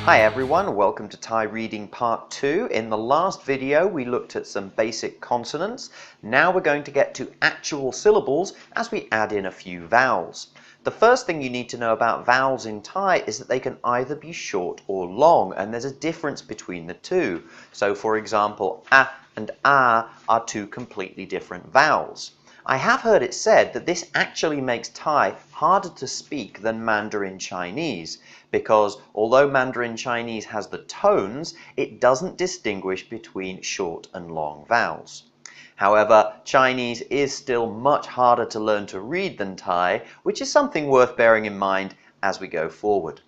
Hi everyone, welcome to Thai Reading Part 2. In the last video we looked at some basic consonants. Now we're going to get to actual syllables as we add in a few vowels. The first thing you need to know about vowels in Thai is that they can either be short or long, and there's a difference between the two. So for example, a and a are two completely different vowels. I have heard it said that this actually makes Thai harder to speak than Mandarin Chinese, because although Mandarin Chinese has the tones, it doesn't distinguish between short and long vowels. However, Chinese is still much harder to learn to read than Thai, which is something worth bearing in mind as we go forward.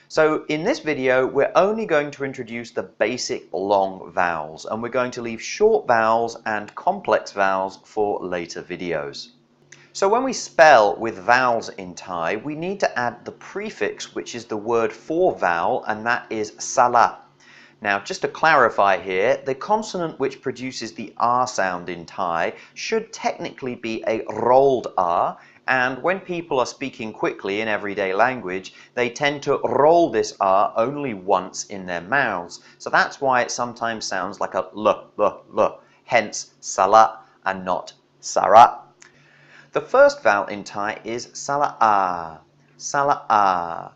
So in this video, we're only going to introduce the basic long vowels, and we're going to leave short vowels and complex vowels for later videos. So when we spell with vowels in Thai, we need to add the prefix, which is the word for vowel, and that is Salah. Now, just to clarify here, the consonant which produces the R sound in Thai should technically be a rolled R, and when people are speaking quickly in everyday language, they tend to roll this R only once in their mouths. So that's why it sometimes sounds like a l, hence Salat and not Sara. The first vowel in Thai is Salah A, Salah A.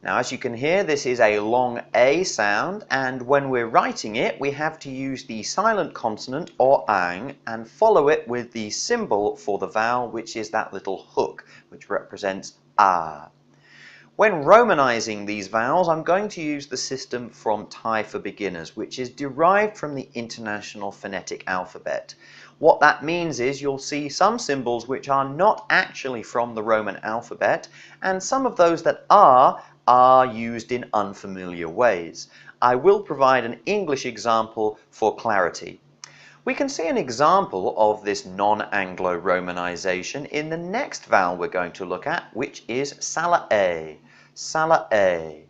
Now, as you can hear, this is a long A sound, and when we're writing it, we have to use the silent consonant, or ang, and follow it with the symbol for the vowel, which is that little hook, which represents A. When romanizing these vowels, I'm going to use the system from Thai for Beginners, which is derived from the International Phonetic Alphabet. What that means is you'll see some symbols which are not actually from the Roman alphabet, and some of those that are used in unfamiliar ways. I will provide an English example for clarity. We can see an example of this non-Anglo romanization in the next vowel we're going to look at, which is Salah E, Salah E.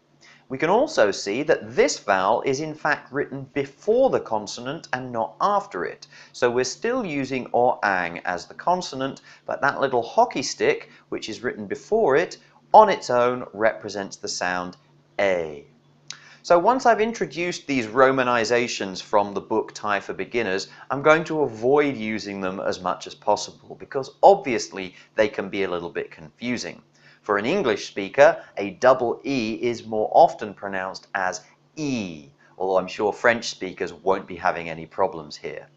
We can also see that this vowel is in fact written before the consonant and not after it. So we're still using or ang as the consonant, but that little hockey stick, which is written before it, on its own represents the sound A. So once I've introduced these romanizations from the book Thai for Beginners, I'm going to avoid using them as much as possible because obviously they can be a little bit confusing. For an English speaker, a double E is more often pronounced as E, although I'm sure French speakers won't be having any problems here.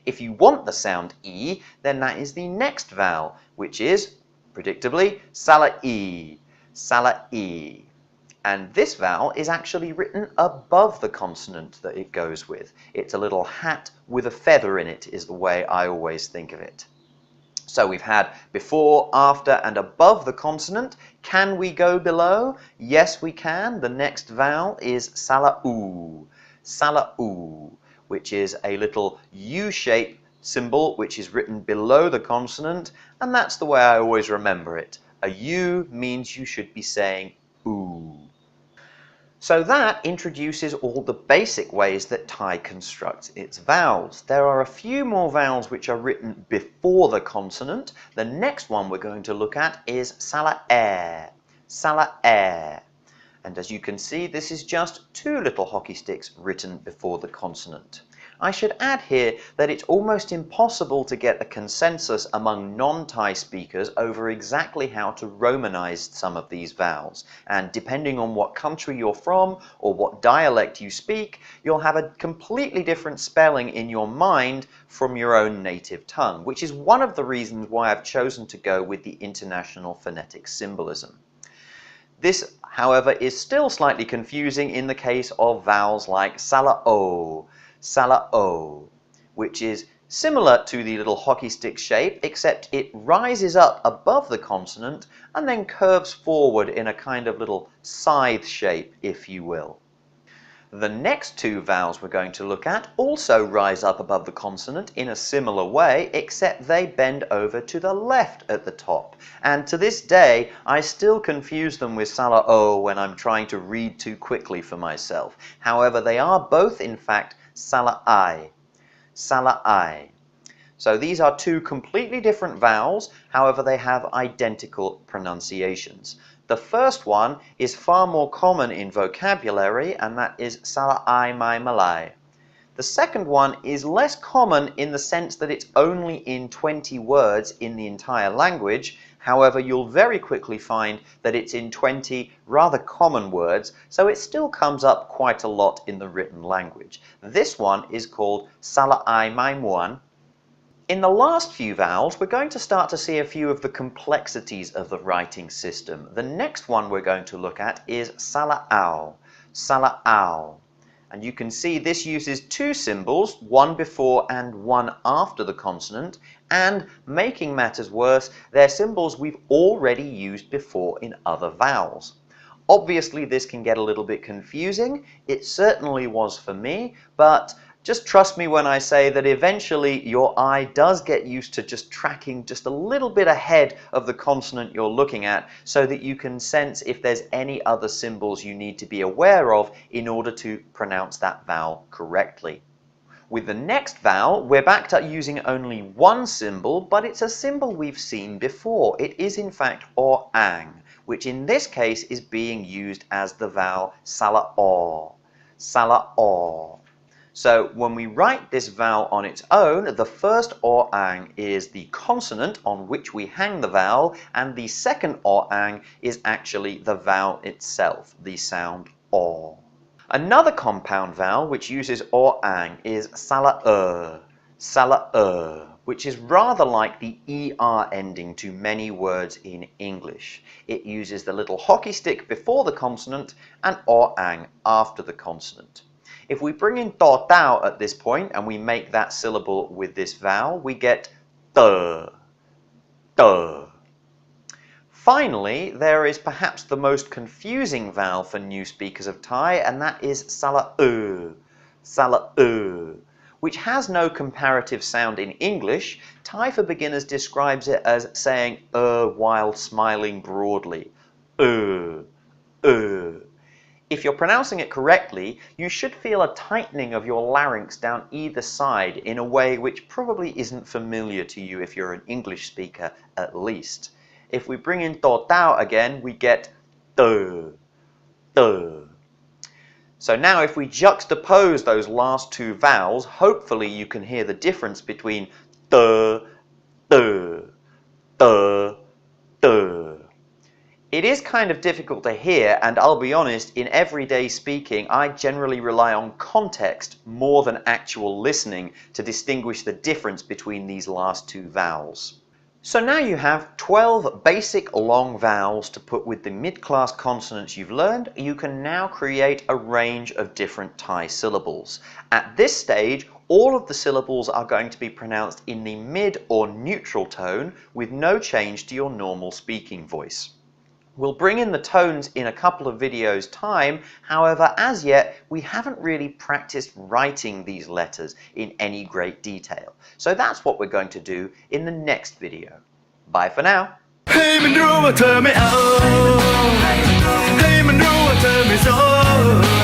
If you want the sound E, then that is the next vowel, which is, predictably, Salah E, Salah E. And this vowel is actually written above the consonant that it goes with. It's a little hat with a feather in it, is the way I always think of it. So we've had before, after, and above the consonant. Can we go below? Yes, we can. The next vowel is Sala Ooh, Sala Ooh, which is a little U-shaped symbol which is written below the consonant, and that's the way I always remember it. A U means you should be saying ooh. So that introduces all the basic ways that Thai constructs its vowels. There are a few more vowels which are written before the consonant. The next one we're going to look at is Salah E, Salah E. And as you can see, this is just two little hockey sticks written before the consonant. I should add here that it's almost impossible to get a consensus among non-Thai speakers over exactly how to romanize some of these vowels. And depending on what country you're from or what dialect you speak, you'll have a completely different spelling in your mind from your own native tongue, which is one of the reasons why I've chosen to go with the International Phonetic Symbolism. This, however, is still slightly confusing in the case of vowels like Salah O, Salah O, which is similar to the little hockey stick shape, except it rises up above the consonant and then curves forward in a kind of little scythe shape, if you will. The next two vowels we're going to look at also rise up above the consonant in a similar way, except they bend over to the left at the top. And to this day, I still confuse them with Salah O when I'm trying to read too quickly for myself. However, they are both, in fact, Salah I, Salah I. So these are two completely different vowels, however they have identical pronunciations. The first one is far more common in vocabulary, and that is Salah I my Malay. The second one is less common in the sense that it's only in 20 words in the entire language. However, you'll very quickly find that it's in 20 rather common words, so it still comes up quite a lot in the written language. This one is called Salah I my Muan. In the last few vowels, we're going to start to see a few of the complexities of the writing system. The next one we're going to look at is Salah Aw, Salah Aw. And you can see this uses two symbols, one before and one after the consonant, and making matters worse, they're symbols we've already used before in other vowels. Obviously, this can get a little bit confusing. It certainly was for me, but just trust me when I say that eventually your eye does get used to just tracking just a little bit ahead of the consonant you're looking at so that you can sense if there's any other symbols you need to be aware of in order to pronounce that vowel correctly. With the next vowel, we're back to using only one symbol, but it's a symbol we've seen before. It is in fact or-ang, which in this case is being used as the vowel Salah O, Salah O. So when we write this vowel on its own, the first or-ang is the consonant on which we hang the vowel, and the second or-ang is actually the vowel itself, the sound O. Another compound vowel which uses or-ang is Salah E, Salah E, which is rather like the ER ending to many words in English. It uses the little hockey stick before the consonant and or-ang after the consonant. If we bring in to tau at this point and we make that syllable with this vowel, we get te, te. Finally, there is perhaps the most confusing vowel for new speakers of Thai, and that is Salah Oo, Salah Oo, which has no comparative sound in English. Thai for Beginners describes it as saying while smiling broadly. If you're pronouncing it correctly, you should feel a tightening of your larynx down either side in a way which probably isn't familiar to you if you're an English speaker at least. If we bring in to tau again, we get te, te. So now if we juxtapose those last two vowels, hopefully you can hear the difference between te, te, te, te. It is kind of difficult to hear, and I'll be honest, in everyday speaking, I generally rely on context more than actual listening to distinguish the difference between these last two vowels. So now you have 12 basic long vowels to put with the mid-class consonants you've learned. You can now create a range of different Thai syllables. At this stage, all of the syllables are going to be pronounced in the mid or neutral tone with no change to your normal speaking voice. We'll bring in the tones in a couple of videos' time. However, as yet, we haven't really practiced writing these letters in any great detail. So that's what we're going to do in the next video. Bye for now. Hey,มันรู้ว่าเธอไม่เอา ให้มันรู้ว่าเธอไม่สน